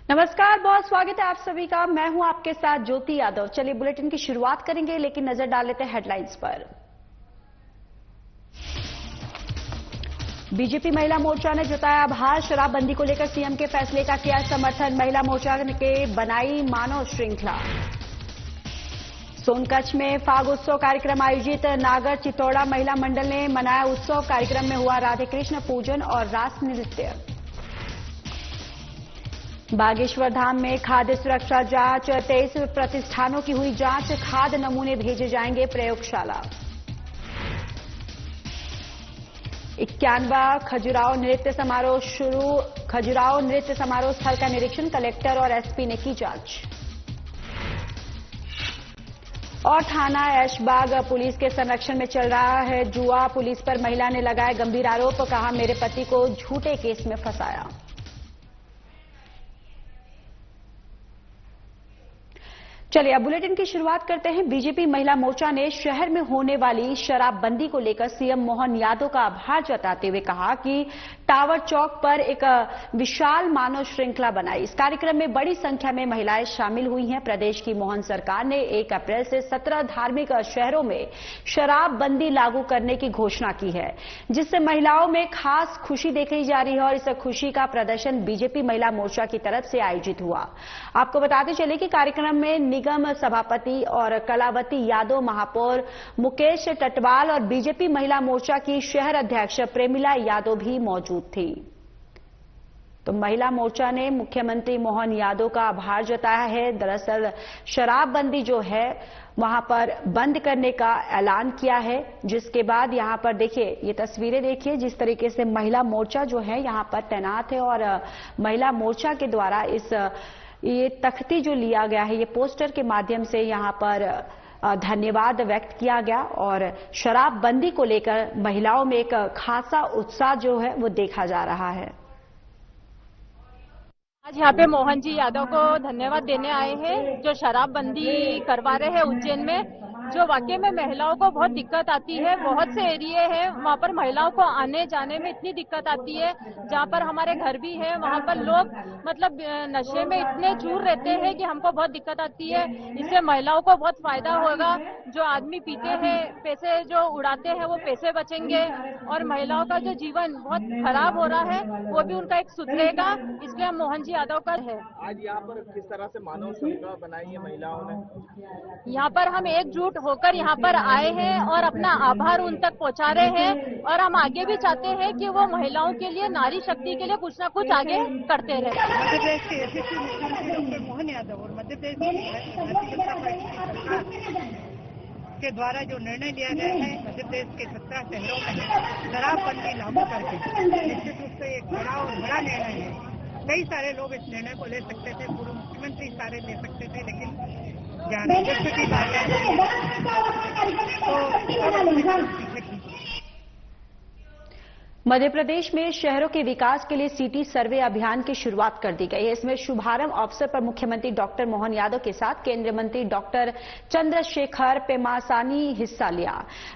नमस्कार, बहुत स्वागत है आप सभी का। मैं हूं आपके साथ ज्योति यादव। चलिए बुलेटिन की शुरुआत करेंगे, लेकिन नजर डाल लेते हैं हेडलाइंस पर। बीजेपी महिला मोर्चा ने जताया आभार। शराबबंदी को लेकर सीएम के फैसले का किया समर्थन। महिला मोर्चा के बनाई मानव श्रृंखला। सोनकच्छ में फाग उत्सव कार्यक्रम आयोजित। नागर चित्तौड़ा महिला मंडल ने मनाया उत्सव। कार्यक्रम में हुआ राधे कृष्ण पूजन और रास नृत्य। बागेश्वर धाम में खाद्य सुरक्षा जांच। 23 प्रतिष्ठानों की हुई जांच। खाद्य नमूने भेजे जाएंगे प्रयोगशाला। 91वां खजुराहो नृत्य समारोह शुरू। खजुराहो नृत्य समारोह स्थल का निरीक्षण कलेक्टर और एसपी ने की जांच। और थाना ऐशबाग पुलिस के संरक्षण में चल रहा है जुआ। पुलिस पर महिला ने लगाया गंभीर आरोप। कहा मेरे पति को झूठे केस में फंसाया। चलिए अब बुलेटिन की शुरुआत करते हैं। बीजेपी महिला मोर्चा ने शहर में होने वाली शराबबंदी को लेकर सीएम मोहन यादव का आभार जताते हुए कहा कि टावर चौक पर एक विशाल मानव श्रृंखला बनाई। इस कार्यक्रम में बड़ी संख्या में महिलाएं शामिल हुई हैं। प्रदेश की मोहन सरकार ने 1 अप्रैल से 17 धार्मिक शहरों में शराबबंदी लागू करने की घोषणा की है, जिससे महिलाओं में खास खुशी देखी जा रही है। और इस खुशी का प्रदर्शन बीजेपी महिला मोर्चा की तरफ से आयोजित हुआ। आपको बताते चले कि कार्यक्रम में निगम सभापति और कलावती यादव, महापौर मुकेश टटवाल और बीजेपी महिला मोर्चा की शहर अध्यक्ष प्रेमिला यादव भी मौजूद थी। तो महिला मोर्चा ने मुख्यमंत्री मोहन यादव का आभार जताया है। दरअसल शराबबंदी जो है वहां पर बंद करने का ऐलान किया है, जिसके बाद यहां पर देखिए, ये तस्वीरें देखिए जिस तरीके से महिला मोर्चा जो है यहां पर तैनात है। और महिला मोर्चा के द्वारा ये तख्ती जो लिया गया है, ये पोस्टर के माध्यम से यहां पर धन्यवाद व्यक्त किया गया। और शराबबंदी को लेकर महिलाओं में एक खासा उत्साह जो है वो देखा जा रहा है। आज यहाँ पे मोहन जी यादव को धन्यवाद देने आए हैं, जो शराबबंदी करवा रहे हैं उज्जैन में। जो वाकई में महिलाओं को बहुत दिक्कत आती है। बहुत से एरिया हैं वहाँ पर महिलाओं को आने जाने में इतनी दिक्कत आती है। जहाँ पर हमारे घर भी है, वहाँ पर लोग मतलब नशे में इतने चूर रहते हैं कि हमको बहुत दिक्कत आती है। इससे महिलाओं को बहुत फायदा होगा। जो आदमी पीते हैं, पैसे जो उड़ाते हैं, वो पैसे बचेंगे और महिलाओं का जो जीवन बहुत खराब हो रहा है वो भी उनका एक सुधरेगा। इसलिए हम मोहन जी यादव का है। आज यहाँ पर किस तरह से मानव श्रृंखला बनाई है महिलाओं ने? यहाँ पर हम एकजुट होकर यहाँ पर आए हैं और अपना आभार उन तक पहुँचा रहे हैं। और हम आगे भी चाहते हैं कि वो महिलाओं के लिए, नारी शक्ति के लिए कुछ न कुछ आगे करते रहे। मध्य प्रदेश के यशस्वी मुख्यमंत्री डॉक्टर मोहन यादव और मध्य प्रदेश की भारतीय जनता पार्टी की सरकार के द्वारा जो निर्णय लिया गया है, मध्य प्रदेश के 17 शहरों में शराबबंदी लागू करके, निश्चित रूप से एक बड़ा और बड़ा निर्णय है। कई सारे लोग इस निर्णय को ले सकते थे, पूर्व मुख्यमंत्री सारे ले सकते थे, लेकिन राजस्व की बात है तो मध्य प्रदेश में शहरों के विकास के लिए सिटी सर्वे अभियान की शुरुआत कर दी गई है। इसमें शुभारंभ अवसर पर मुख्यमंत्री डॉक्टर मोहन यादव के साथ केंद्रीय मंत्री डॉक्टर चंद्रशेखर पेमासानी हिस्सा लिया।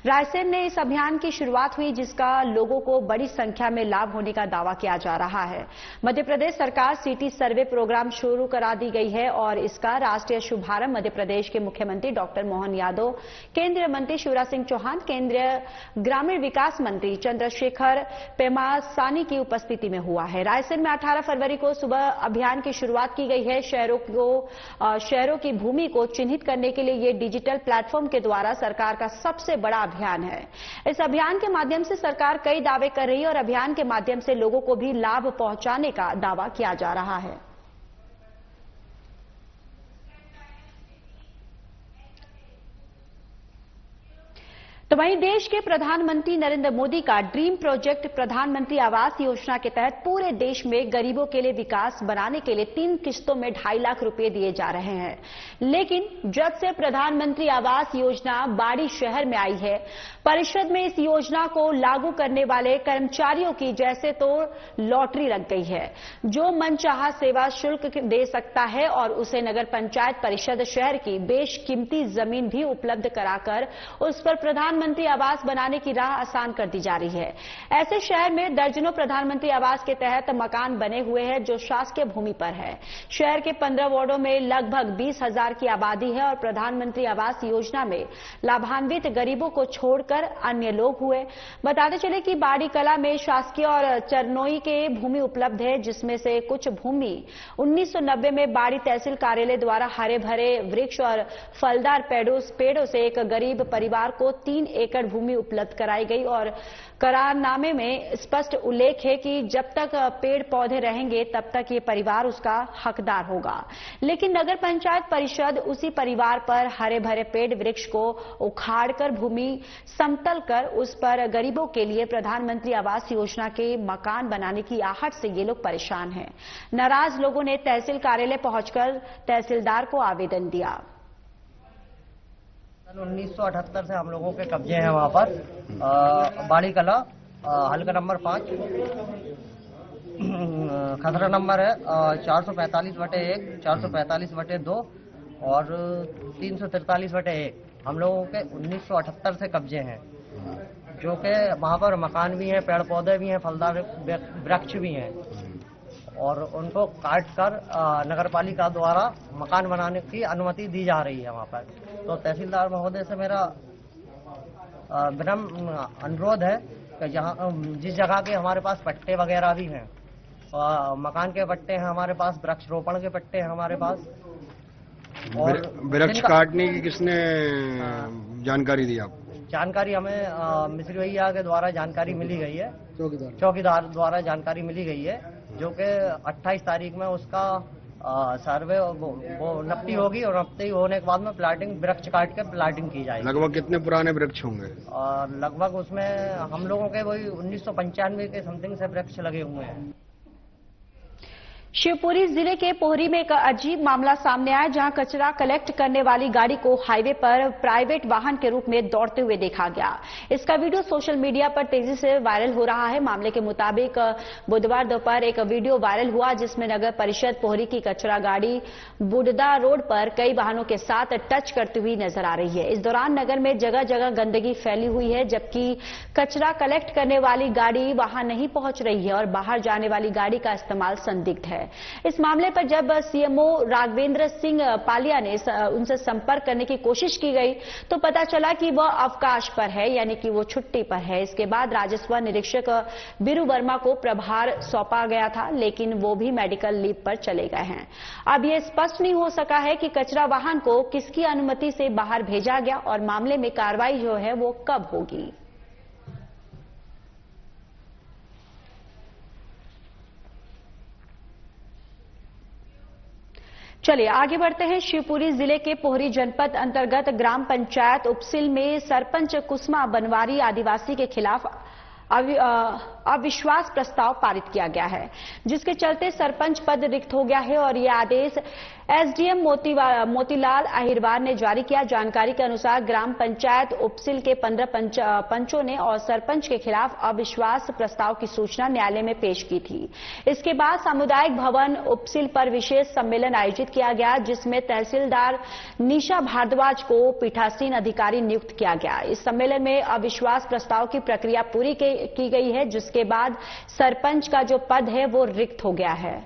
रायसेन में इस अभियान की शुरुआत हुई, जिसका लोगों को बड़ी संख्या में लाभ होने का दावा किया जा रहा है। मध्य प्रदेश सरकार सिटी सर्वे प्रोग्राम शुरू करा दी गई है और इसका राष्ट्रीय शुभारंभ मध्य प्रदेश के मुख्यमंत्री डॉक्टर मोहन यादव, केंद्रीय मंत्री शिवराज सिंह चौहान, केंद्रीय ग्रामीण विकास मंत्री चंद्रशेखर पेमासानी की उपस्थिति में हुआ है। रायसेन में 18 फरवरी को सुबह अभियान की शुरुआत की गई है। शहरों की भूमि को चिन्हित करने के लिए ये डिजिटल प्लेटफॉर्म के द्वारा सरकार का सबसे बड़ा अभियान है। इस अभियान के माध्यम से सरकार कई दावे कर रही है और अभियान के माध्यम से लोगों को भी लाभ पहुंचाने का दावा किया जा रहा है। तो वहीं देश के प्रधानमंत्री नरेंद्र मोदी का ड्रीम प्रोजेक्ट प्रधानमंत्री आवास योजना के तहत पूरे देश में गरीबों के लिए विकास बनाने के लिए 3 किस्तों में 2.5 लाख रुपए दिए जा रहे हैं। लेकिन जब से प्रधानमंत्री आवास योजना बाड़ी शहर में आई है, परिषद में इस योजना को लागू करने वाले कर्मचारियों की जैसे तो लॉटरी लग गई है। जो मनचाहा सेवा शुल्क दे सकता है और उसे नगर पंचायत परिषद शहर की बेशकीमती जमीन भी उपलब्ध कराकर उस पर प्रधानमंत्री प्रधानमंत्री आवास बनाने की राह आसान कर दी जा रही है। ऐसे शहर में दर्जनों प्रधानमंत्री आवास के तहत मकान बने हुए हैं जो शासकीय भूमि पर है। शहर के 15 वार्डों में लगभग 20,000 की आबादी है और प्रधानमंत्री आवास योजना में लाभान्वित गरीबों को छोड़कर अन्य लोग हुए। बताते चले कि बाड़ी कला में शासकीय और चरनोई के भूमि उपलब्ध है, जिसमें से कुछ भूमि 1990 में बाड़ी तहसील कार्यालय द्वारा हरे भरे वृक्ष और फलदार पेड़ों से एक गरीब परिवार को 3 एकड़ भूमि उपलब्ध कराई गई और करारनामे में स्पष्ट उल्लेख है कि जब तक पेड़ पौधे रहेंगे तब तक ये परिवार उसका हकदार होगा। लेकिन नगर पंचायत परिषद उसी परिवार पर हरे भरे पेड़ वृक्ष को उखाड़कर भूमि समतल कर उस पर गरीबों के लिए प्रधानमंत्री आवास योजना के मकान बनाने की आहट से ये लोग परेशान हैं। नाराज लोगों ने तहसील कार्यालय पहुंचकर तहसीलदार को आवेदन दिया। 1978 से हम लोगों के कब्जे हैं वहाँ पर। बाड़ी कला हल्का नंबर 5, खसरा नंबर है 445/1, 445/2 और 343/1। हम लोगों के 1978 से कब्जे हैं, जो कि वहाँ पर मकान भी हैं, पेड़ पौधे भी हैं, फलदार वृक्ष भी हैं और उनको काट कर नगरपालिका द्वारा मकान बनाने की अनुमति दी जा रही है वहाँ पर। तो तहसीलदार महोदय से मेरा विनम्र अनुरोध है कि जिस जगह के हमारे पास पट्टे वगैरह भी हैं, मकान के पट्टे हैं हमारे पास, वृक्ष रोपण के पट्टे हैं हमारे पास, और वृक्ष काटने की किसने जानकारी दी आपको? जानकारी हमें मिस्त्री भैया के द्वारा जानकारी मिली गई है, चौकीदार द्वारा जानकारी मिली गई है, जो कि 28 तारीख में उसका सर्वे वो नपटी होगी और नपटी होने के बाद में प्लाटिंग वृक्ष काट के प्लाटिंग की जाएगी। लगभग कितने पुराने वृक्ष होंगे? और लगभग उसमें हम लोगों के वही 1995 के समथिंग से वृक्ष लगे हुए हैं। शिवपुरी जिले के पोहरी में एक अजीब मामला सामने आया, जहां कचरा कलेक्ट करने वाली गाड़ी को हाईवे पर प्राइवेट वाहन के रूप में दौड़ते हुए देखा गया। इसका वीडियो सोशल मीडिया पर तेजी से वायरल हो रहा है। मामले के मुताबिक बुधवार दोपहर एक वीडियो वायरल हुआ, जिसमें नगर परिषद पोहरी की कचरा गाड़ी बुडदा रोड पर कई वाहनों के साथ टच करती हुई नजर आ रही है। इस दौरान नगर में जगह जगह गंदगी फैली हुई है, जबकि कचरा कलेक्ट करने वाली गाड़ी वहां नहीं पहुंच रही है और बाहर जाने वाली गाड़ी का इस्तेमाल संदिग्ध है। इस मामले पर जब सीएमओ राघवेंद्र सिंह पालिया ने उनसे संपर्क करने की कोशिश की गई तो पता चला कि वह अवकाश पर है, यानी कि वो छुट्टी पर है। इसके बाद राजस्व निरीक्षक बीरू वर्मा को प्रभार सौंपा गया था, लेकिन वो भी मेडिकल लीव पर चले गए हैं। अब यह स्पष्ट नहीं हो सका है कि कचरा वाहन को किसकी अनुमति से बाहर भेजा गया और मामले में कार्रवाई जो है वो कब होगी। चलिए आगे बढ़ते हैं। शिवपुरी जिले के पोहरी जनपद अंतर्गत ग्राम पंचायत उपसिल में सरपंच कुसमा बनवारी आदिवासी के खिलाफ अविश्वास प्रस्ताव पारित किया गया है, जिसके चलते सरपंच पद रिक्त हो गया है और यह आदेश एसडीएम मोतीलाल अहिरवार ने जारी किया। जानकारी के अनुसार ग्राम पंचायत उपसिल के 15 पंचों ने और सरपंच के खिलाफ अविश्वास प्रस्ताव की सूचना न्यायालय में पेश की थी। इसके बाद सामुदायिक भवन उपसिल पर विशेष सम्मेलन आयोजित किया गया, जिसमें तहसीलदार निशा भारद्वाज को पीठासीन अधिकारी नियुक्त किया गया। इस सम्मेलन में अविश्वास प्रस्ताव की प्रक्रिया पूरी की गई है, जिसके बाद सरपंच का जो पद है वो रिक्त हो गया है।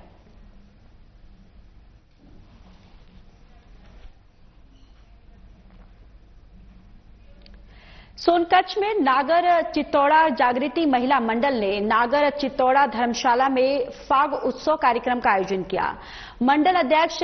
सोनकच्छ में नागर चित्तौड़ा जागृति महिला मंडल ने नागर चित्तौड़ा धर्मशाला में फाग उत्सव कार्यक्रम का आयोजन किया। मंडल अध्यक्ष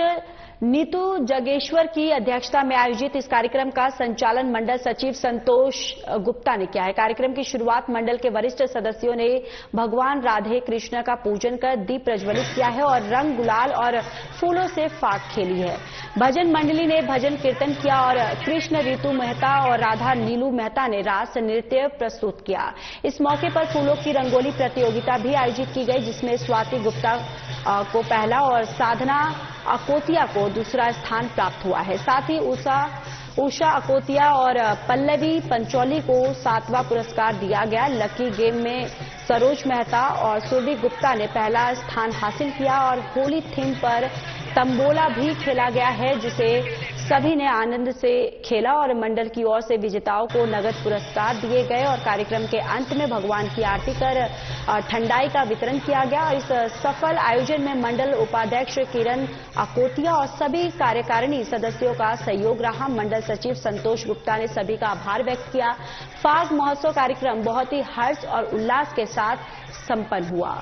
नीतू जगेश्वर की अध्यक्षता में आयोजित इस कार्यक्रम का संचालन मंडल सचिव संतोष गुप्ता ने किया है। कार्यक्रम की शुरुआत मंडल के वरिष्ठ सदस्यों ने भगवान राधे कृष्ण का पूजन कर दीप प्रज्वलित किया है और रंग गुलाल और फूलों से फाग खेली है। भजन मंडली ने भजन कीर्तन किया और कृष्ण ऋतु मेहता और राधा नीलू मेहता ने रास नृत्य प्रस्तुत किया। इस मौके पर फूलों की रंगोली प्रतियोगिता भी आयोजित की गई, जिसमें स्वाति गुप्ता को पहला और साधना अकोतिया को दूसरा स्थान प्राप्त हुआ है। साथ ही उषा अकोतिया और पल्लवी पंचौली को 7वां पुरस्कार दिया गया। लकी गेम में सरोज मेहता और सुरभि गुप्ता ने पहला स्थान हासिल किया और होली थीम पर तंबोला भी खेला गया है, जिसे सभी ने आनंद से खेला और मंडल की ओर से विजेताओं को नगद पुरस्कार दिए गए और कार्यक्रम के अंत में भगवान की आरती कर ठंडाई का वितरण किया गया। और इस सफल आयोजन में मंडल उपाध्यक्ष किरण अकोटिया और सभी कार्यकारिणी सदस्यों का सहयोग रहा। मंडल सचिव संतोष गुप्ता ने सभी का आभार व्यक्त किया। फाग महोत्सव कार्यक्रम बहुत ही हर्ष और उल्लास के साथ संपन्न हुआ।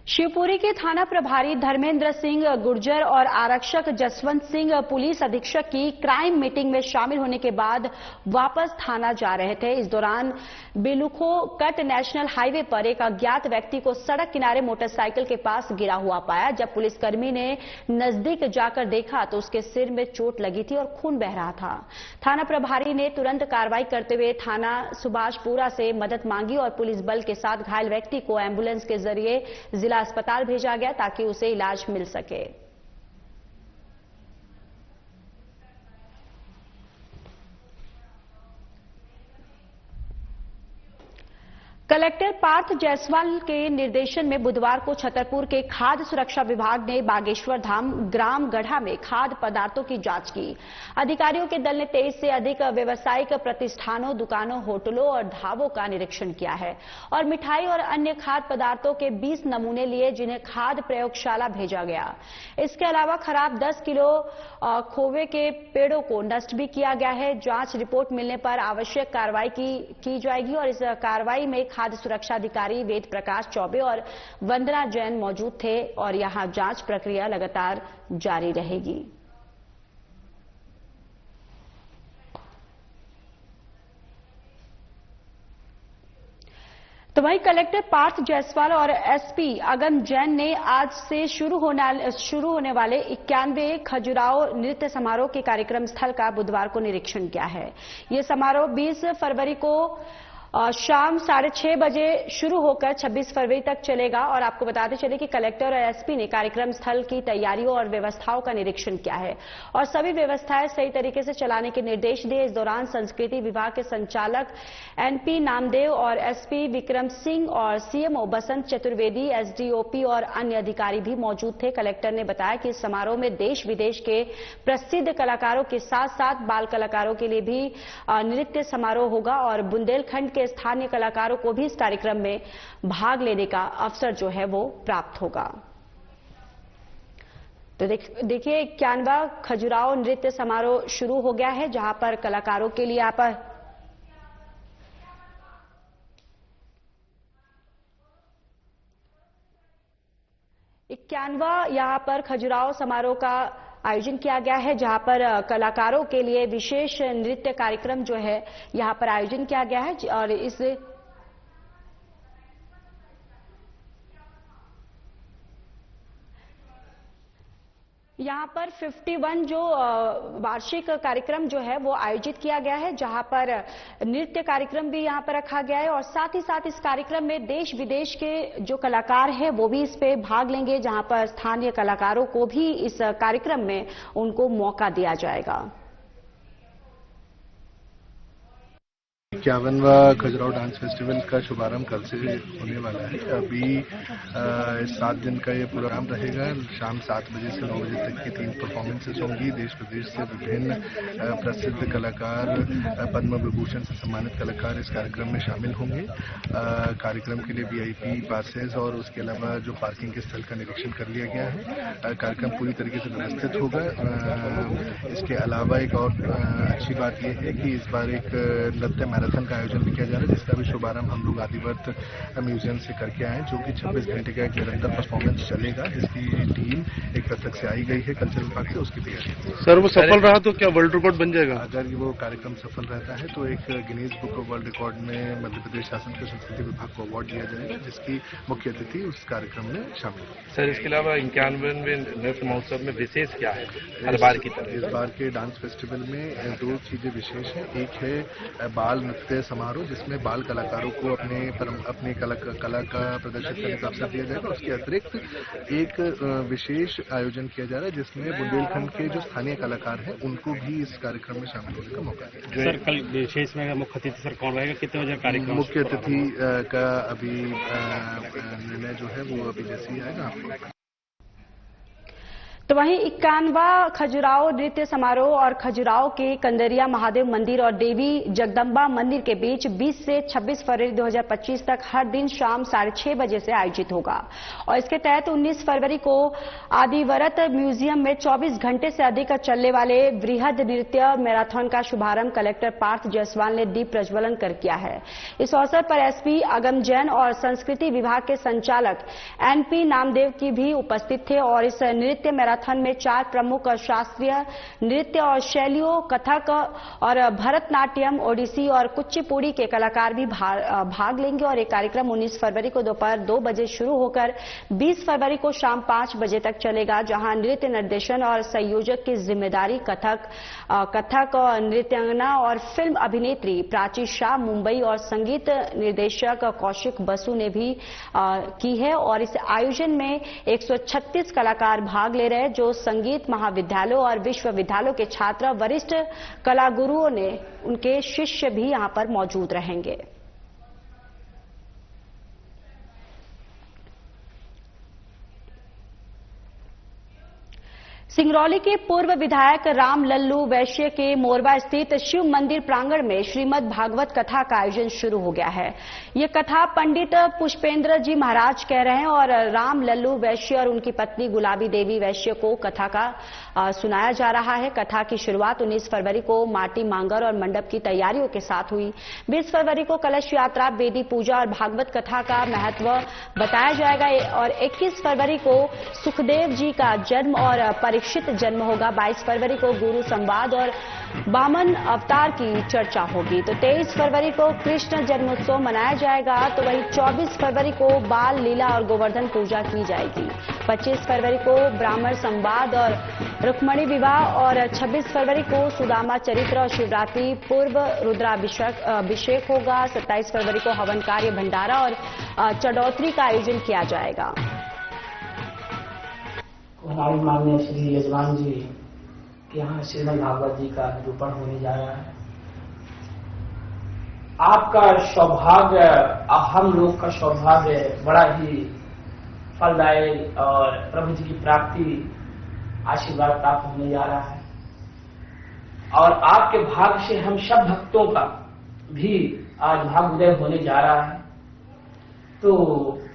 शिवपुरी के थाना प्रभारी धर्मेंद्र सिंह गुर्जर और आरक्षक जसवंत सिंह पुलिस अधीक्षक की क्राइम मीटिंग में शामिल होने के बाद वापस थाना जा रहे थे। इस दौरान बेलुखो कट नेशनल हाईवे पर एक अज्ञात व्यक्ति को सड़क किनारे मोटरसाइकिल के पास गिरा हुआ पाया। जब पुलिसकर्मी ने नजदीक जाकर देखा तो उसके सिर में चोट लगी थी और खून बह रहा था। थाना प्रभारी ने तुरंत कार्रवाई करते हुए थाना सुभाषपुरा से मदद मांगी और पुलिस बल के साथ घायल व्यक्ति को एम्बुलेंस के जरिए जिला अस्पताल भेजा गया ताकि उसे इलाज मिल सके। कलेक्टर पार्थ जायसवाल के निर्देशन में बुधवार को छतरपुर के खाद्य सुरक्षा विभाग ने बागेश्वर धाम ग्राम गढ़ा में खाद्य पदार्थों की जांच की। अधिकारियों के दल ने 23 से अधिक व्यावसायिक प्रतिष्ठानों, दुकानों, होटलों और ढाबों का निरीक्षण किया है और मिठाई और अन्य खाद्य पदार्थों के 20 नमूने लिए, जिन्हें खाद्य प्रयोगशाला भेजा गया। इसके अलावा खराब 10 किलो खोवे के पेड़ों को नष्ट भी किया गया है। जांच रिपोर्ट मिलने पर आवश्यक कार्रवाई की जाएगी और इस कार्रवाई में खाद्य सुरक्षा अधिकारी वेद प्रकाश चौबे और वंदना जैन मौजूद थे और यहां जांच प्रक्रिया लगातार जारी रहेगी। तो वहीं कलेक्टर पार्थ जायसवाल और एसपी अगम जैन ने आज से शुरू होने वाले 91वें खजुराहो नृत्य समारोह के कार्यक्रम स्थल का बुधवार को निरीक्षण किया है। ये समारोह 20 फरवरी को शाम 6:30 बजे शुरू होकर 26 फरवरी तक चलेगा। और आपको बताते चले कि कलेक्टर और एसपी ने कार्यक्रम स्थल की तैयारियों और व्यवस्थाओं का निरीक्षण किया है और सभी व्यवस्थाएं सही तरीके से चलाने के निर्देश दिए। इस दौरान संस्कृति विभाग के संचालक एनपी नामदेव और एसपी विक्रम सिंह और सीएमओ बसंत चतुर्वेदी, एसडीओपी और अन्य अधिकारी भी मौजूद थे। कलेक्टर ने बताया कि इस समारोह में देश विदेश के प्रसिद्ध कलाकारों के साथ साथ बाल कलाकारों के लिए भी नृत्य समारोह होगा और बुंदेलखंड के स्थानीय कलाकारों को भी इस कार्यक्रम में भाग लेने का अवसर जो है वो प्राप्त होगा। तो देखिए 91वां खजुराहो नृत्य समारोह शुरू हो गया है, जहां पर कलाकारों के लिए यहाँ पर खजुराहो समारोह का आयोजन किया गया है, जहां पर कलाकारों के लिए विशेष नृत्य कार्यक्रम जो है यहां पर आयोजन किया गया है। और इस यहाँ पर 51 जो वार्षिक कार्यक्रम जो है वो आयोजित किया गया है, जहां पर नृत्य कार्यक्रम भी यहाँ पर रखा गया है और साथ ही साथ इस कार्यक्रम में देश विदेश के जो कलाकार हैं वो भी इस पे भाग लेंगे, जहां पर स्थानीय कलाकारों को भी इस कार्यक्रम में उनको मौका दिया जाएगा। 51वां खजुराहो डांस फेस्टिवल का शुभारंभ कल से होने वाला है। अभी 7 दिन का ये प्रोग्राम रहेगा। शाम 7 बजे से 9 बजे तक की 3 परफॉर्मेंसेस होंगी। देश प्रदेश से विभिन्न प्रसिद्ध कलाकार, पद्म विभूषण से सम्मानित कलाकार इस कार्यक्रम में शामिल होंगे। कार्यक्रम के लिए वीआईपी पासेस और उसके अलावा जो पार्किंग के स्थल का निरीक्षण कर लिया गया है। कार्यक्रम पूरी तरीके से व्यवस्थित होगा। इसके अलावा एक और अच्छी बात यह है कि इस बार एक नृत्य मैराथन मैराथन का आयोजन भी किया जा रहा है, जिसका भी शुभारंभ हम लोग आदिवर्त म्यूजियम से करके आए, जो कि 26 घंटे का एक निरंतर परफॉर्मेंस चलेगा, जिसकी टीम एक कथक से आई गई है कल्चरल विभाग से, उसकी तैयारी। सर वो सफल रहा तो क्या वर्ल्ड रिकॉर्ड बन जाएगा? अगर वो कार्यक्रम सफल रहता है तो एक Guinness book of world record में मध्य प्रदेश शासन के संस्कृति विभाग को अवार्ड दिया जाएगा, जिसकी मुख्य अतिथि उस कार्यक्रम में शामिल होगी। सर इसके अलावा 91वें नृत्य महोत्सव में विशेष क्या है हर बार की तरह? इस बार के डांस फेस्टिवल में 2 चीजें विशेष हैं। एक है बाल नृत्य समारोह, जिसमें बाल कलाकारों को अपनी कला का प्रदर्शित करने का अवसर दिया जाएगा। उसके अतिरिक्त एक विशेष आयोजन किया जा रहा है, जिसमें बुंदेलखंड के जो स्थानीय कलाकार हैं उनको भी इस कार्यक्रम में शामिल होने का मौका दिया। सर कल विशेष में मुख्य अतिथि सर कौन रहेगा, कितने बजे कार्यक्रम? मुख्य अतिथि का अभी निर्णय जो है वो अभी जैसे ही आएगा आपको। तो वहीं 51वां खजुराहो नृत्य समारोह और खजुराहो के कंदरिया महादेव मंदिर और देवी जगदम्बा मंदिर के बीच 20 से 26 फरवरी 2025 तक हर दिन शाम 6:30 बजे से आयोजित होगा। और इसके तहत 19 फरवरी को आदिवर्त म्यूजियम में 24 घंटे से अधिक चलने वाले वृहद नृत्य मैराथन का शुभारंभ कलेक्टर पार्थ जायसवाल ने दीप प्रज्वलन कर किया है। इस अवसर पर एसपी अगम जैन और संस्कृति विभाग के संचालक एनपी नामदेव की भी उपस्थित थे। और इस नृत्य मैराथन में 4 प्रमुख शास्त्रीय नृत्य और शैलियों कथक और भरतनाट्यम, ओडिसी और कुचिपुड़ी के कलाकार भी भाग लेंगे। और ये कार्यक्रम 19 फरवरी को दोपहर 2 बजे शुरू होकर 20 फरवरी को शाम 5 बजे तक चलेगा, जहां नृत्य निर्देशन और संयोजक की जिम्मेदारी कथक और नृत्यांगना और फिल्म अभिनेत्री प्राची शाह मुंबई और संगीत निर्देशक कौशिक बसु ने भी की है। और इस आयोजन में 136 कलाकार भाग ले रहे हैं, जो संगीत महाविद्यालयों और विश्वविद्यालयों के छात्र, वरिष्ठ कलागुरुओं ने उनके शिष्य भी यहां पर मौजूद रहेंगे। सिंगरौली के पूर्व विधायक राम लल्लू वैश्य के मोरबा स्थित शिव मंदिर प्रांगण में श्रीमद् भागवत कथा का आयोजन शुरू हो गया है। ये कथा पंडित पुष्पेंद्र जी महाराज कह रहे हैं और राम लल्लू वैश्य और उनकी पत्नी गुलाबी देवी वैश्य को कथा का सुनाया जा रहा है। कथा की शुरुआत 19 फरवरी को माटी मांगर और मंडप की तैयारियों के साथ हुई। 20 फरवरी को कलश यात्रा, वेदी पूजा और भागवत कथा का महत्व बताया जाएगा और 21 फरवरी को सुखदेव जी का जन्म और परीक्षित जन्म होगा। 22 फरवरी को गुरु संवाद और वामन अवतार की चर्चा होगी। तो 23 फरवरी को कृष्ण जन्मोत्सव मनाया जाएगा। तो वहीं 24 फरवरी को बाल लीला और गोवर्धन पूजा की जाएगी। 25 फरवरी को ब्राह्मण संवाद और रुक्मणी विवाह और 26 फरवरी को सुदामा चरित्र और शिवरात्रि पूर्व रुद्राभिषेक होगा। 27 फरवरी को हवन कार्य, भंडारा और चडौतरी का आयोजन किया जाएगा। हमारे माननीय श्री यजमान जी के यहाँ श्रीमद् भागवत जी का निरूपण होने जा रहा है। आपका सौभाग्य, हम लोग का सौभाग्य बड़ा ही फलदायी और प्रभु जी की प्राप्ति आशीर्वाद प्राप्त होने जा रहा है। और आपके भाग्य से हम सब भक्तों का भी आज भाग्योदय होने जा रहा है। तो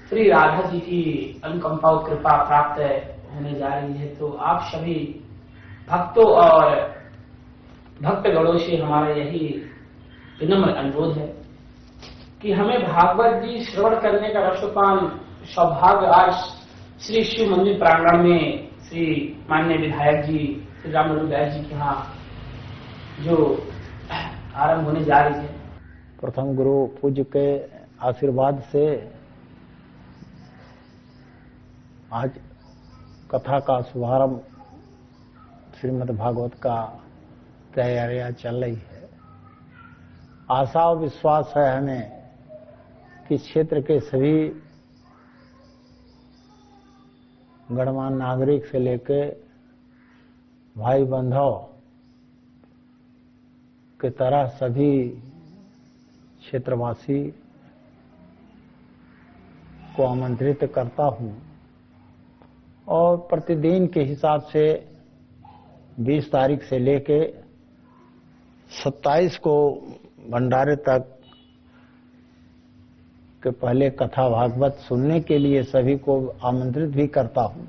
श्री राधा जी की अनुकंपा और कृपा प्राप्त होने जा रही है। तो आप सभी भक्तों और भक्तगणों से हमारा यही विनम्र अनुरोध है कि हमें भागवत जी श्रवण करने का रसोपान सौभाग्य आज श्री शिव मंदिर प्रांगण में श्री माननीय विधायक जी श्री राम लल्लू वैश्य जी के यहाँ जो आरंभ होने जा रही है। प्रथम गुरु पूज्य के आशीर्वाद से आज कथा का शुभारंभ श्रीमद् भागवत का तैयारियां चल रही है। आशा और विश्वास है हमें कि क्षेत्र के सभी गणमान्य नागरिक से लेकर भाई बंधुओं के तरह सभी क्षेत्रवासी को आमंत्रित करता हूं और प्रतिदिन के हिसाब से 20 तारीख से लेके 27 को भंडारे तक के पहले कथा भागवत सुनने के लिए सभी को आमंत्रित भी करता हूं।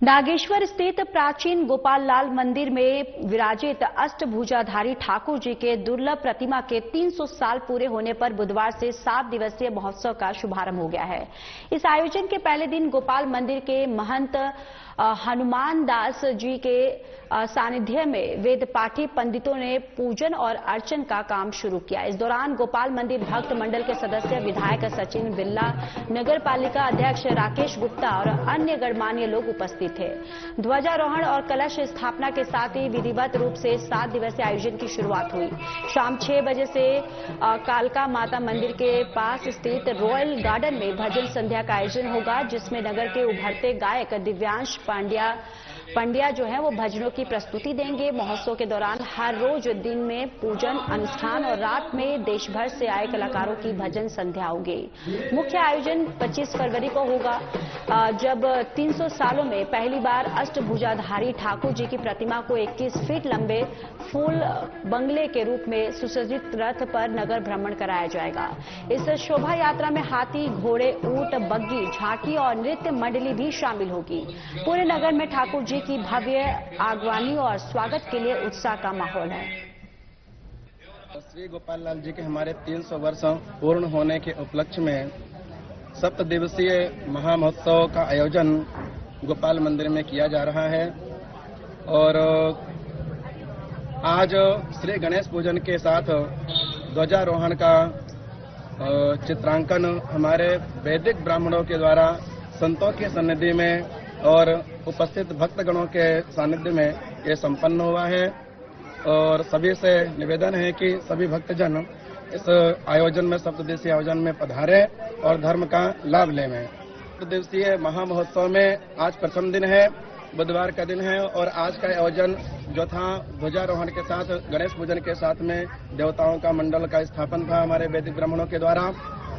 नागेश्वर स्थित प्राचीन गोपाल लाल मंदिर में विराजित अष्टभुजाधारी ठाकुर जी के दुर्लभ प्रतिमा के 300 साल पूरे होने पर बुधवार से 7 दिवसीय महोत्सव का शुभारंभ हो गया है। इस आयोजन के पहले दिन गोपाल मंदिर के महंत हनुमान दास जी के सानिध्य में वेद पाठी पंडितों ने पूजन और अर्चन का काम शुरू किया। इस दौरान गोपाल मंदिर भक्त मंडल के सदस्य विधायक सचिन बिरला, नगर पालिका अध्यक्ष राकेश गुप्ता और अन्य गणमान्य लोग उपस्थित थे। ध्वजारोहण और कलश स्थापना के साथ ही विधिवत रूप से 7 दिवसीय आयोजन की शुरुआत हुई। शाम 6 बजे से कालका माता मंदिर के पास स्थित रॉयल गार्डन में भजन संध्या का आयोजन होगा, जिसमें नगर के उभरते गायक दिव्यांश पंड्या जो है वो भजनों की प्रस्तुति देंगे। महोत्सव के दौरान हर रोज दिन में पूजन अनुष्ठान और रात में देश भर से आए कलाकारों की भजन संध्या होगी। मुख्य आयोजन 25 फरवरी को होगा, जब 300 सालों में पहली बार अष्टभुजाधारी ठाकुर जी की प्रतिमा को 21 फीट लंबे फूल बंगले के रूप में सुसज्जित रथ पर नगर भ्रमण कराया जाएगा। इस शोभा यात्रा में हाथी, घोड़े, ऊंट, बग्गी, झांकी और नृत्य मंडली भी शामिल होगी। पूरे नगर में ठाकुर जी की भव्य आगवानी और स्वागत के लिए उत्साह का माहौल है। श्री गोपाल लाल जी के हमारे 300 वर्ष पूर्ण होने के उपलक्ष्य में 7 दिवसीय महामहोत्सव का आयोजन गोपाल मंदिर में किया जा रहा है और आज श्री गणेश पूजन के साथ ध्वजारोहण का चित्रांकन हमारे वैदिक ब्राह्मणों के द्वारा संतों के सन्निधि में और उपस्थित भक्तगणों के सानिध्य में ये संपन्न हुआ है और सभी से निवेदन है कि सभी भक्तजन इस आयोजन में 7 दिवसीय आयोजन में पधारें और धर्म का लाभ लें। 7 दिवसीय महामहोत्सव में आज प्रथम दिन है, बुधवार का दिन है और आज का आयोजन जो था ध्वजारोहण के साथ गणेश पूजन के साथ में देवताओं का मंडल का स्थापन था हमारे वैदिक ब्राह्मणों के द्वारा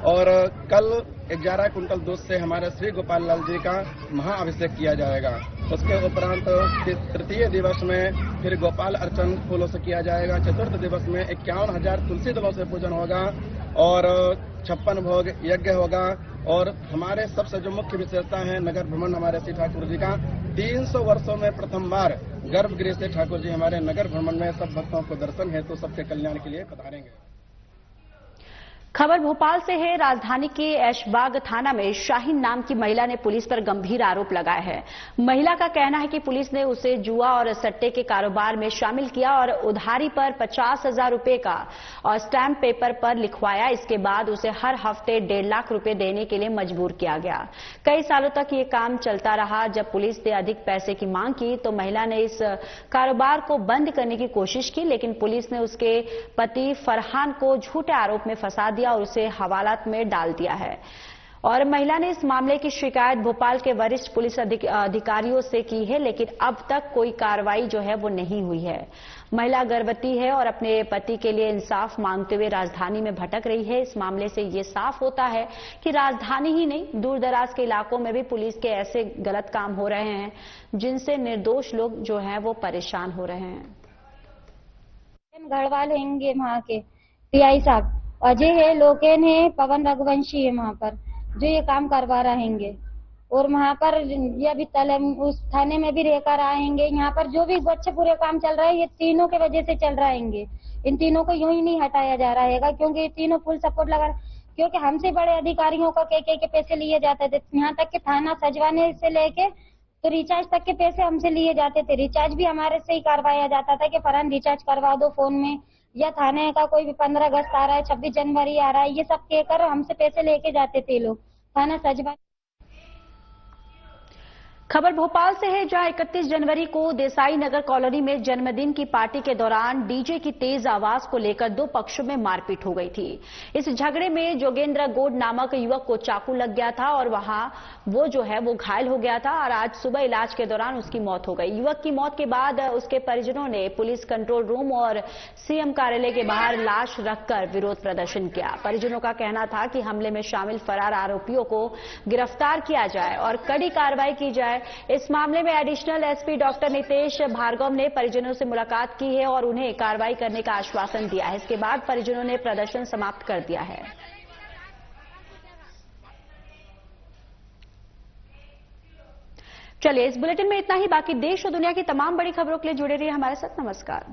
और कल 11 कुंटल दूध से हमारे श्री गोपाल लाल जी का महाअभिषेक किया जाएगा। उसके उपरांत तृतीय दिवस में फिर गोपाल अर्चन फूलों से किया जाएगा। चतुर्थ दिवस में 51,000 तुलसी दलों से पूजन होगा और 56 भोग यज्ञ होगा और हमारे सबसे जो मुख्य विशेषता है नगर भ्रमण हमारे श्री ठाकुर जी का 300 वर्षों में प्रथम बार गर्भगृह से ठाकुर जी हमारे नगर भ्रमण में सब भक्तों को दर्शन हेतु सबके कल्याण के लिए पधारेंगे। खबर भोपाल से है। राजधानी के ऐशबाग थाना में शाहीन नाम की महिला ने पुलिस पर गंभीर आरोप लगाया है। महिला का कहना है कि पुलिस ने उसे जुआ और सट्टे के कारोबार में शामिल किया और उधारी पर 50,000 रुपए का और स्टैंप पेपर पर लिखवाया। इसके बाद उसे हर हफ्ते 1.5 लाख रुपए देने के लिए मजबूर किया गया। कई सालों तक ये काम चलता रहा। जब पुलिस ने अधिक पैसे की मांग की तो महिला ने इस कारोबार को बंद करने की कोशिश की, लेकिन पुलिस ने उसके पति फरहान को झूठे आरोप में फंसा दिया और उसे हवालात में डाल दिया है। और महिला ने इस मामले की शिकायत भोपाल के वरिष्ठ पुलिस अधिकारियों से की है, लेकिन अब तक कोई कार्रवाई जो है वो नहीं हुई है। महिला गर्भवती है और अपने पति के लिए इंसाफ मांगते हुए राजधानी में भटक रही है। इस मामले से ये साफ होता है कि राजधानी ही नहीं, दूर दराज के इलाकों में भी पुलिस के ऐसे गलत काम हो रहे हैं जिनसे निर्दोष लोग जो हैं वो परेशान हो रहे हैं। गढ़वाल हैंगे वहाँ के पीआई साहब, अजय है, लोकेन है, पवन रघुवंशी है वहाँ पर जो ये काम करवा रहेंगे और वहाँ पर ये अभी उस थाने में भी रहकर आएंगे। यहाँ पर जो भी बच्चे पूरे काम चल रहा है ये तीनों के वजह से चल रहेंगे। इन तीनों को यूं ही नहीं हटाया जा रहा है क्योंकि ये तीनों फुल सपोर्ट लगा, क्योंकि हमसे बड़े अधिकारियों को के पैसे लिए जाते थे। यहाँ तक कि थाना सजवाने से लेके तो रिचार्ज तक के पैसे हमसे लिए जाते थे। रिचार्ज भी हमारे से ही करवाया जाता था कि फरहान रिचार्ज करवा दो फोन में, या थाने का कोई भी 15 अगस्त आ रहा है, 26 जनवरी आ रहा है, ये सब कहकर हमसे पैसे लेके जाते थे लोग थाना सजवा। खबर भोपाल से है, जहां 31 जनवरी को देसाई नगर कॉलोनी में जन्मदिन की पार्टी के दौरान डीजे की तेज आवाज को लेकर 2 पक्षों में मारपीट हो गई थी। इस झगड़े में जोगेंद्र गोड नामक युवक को चाकू लग गया था और वहां वो जो है वो घायल हो गया था और आज सुबह इलाज के दौरान उसकी मौत हो गई। युवक की मौत के बाद उसके परिजनों ने पुलिस कंट्रोल रूम और सीएम कार्यालय के बाहर लाश रखकर विरोध प्रदर्शन किया। परिजनों का कहना था कि हमले में शामिल फरार आरोपियों को गिरफ्तार किया जाए और कड़ी कार्रवाई की जाए। इस मामले में additional SP doctor Nitesh Bhargava ने परिजनों से मुलाकात की है और उन्हें कार्रवाई करने का आश्वासन दिया है। इसके बाद परिजनों ने प्रदर्शन समाप्त कर दिया है। चलिए, इस बुलेटिन में इतना ही। बाकी देश और दुनिया की तमाम बड़ी खबरों के लिए जुड़े रहिए हमारे साथ। नमस्कार।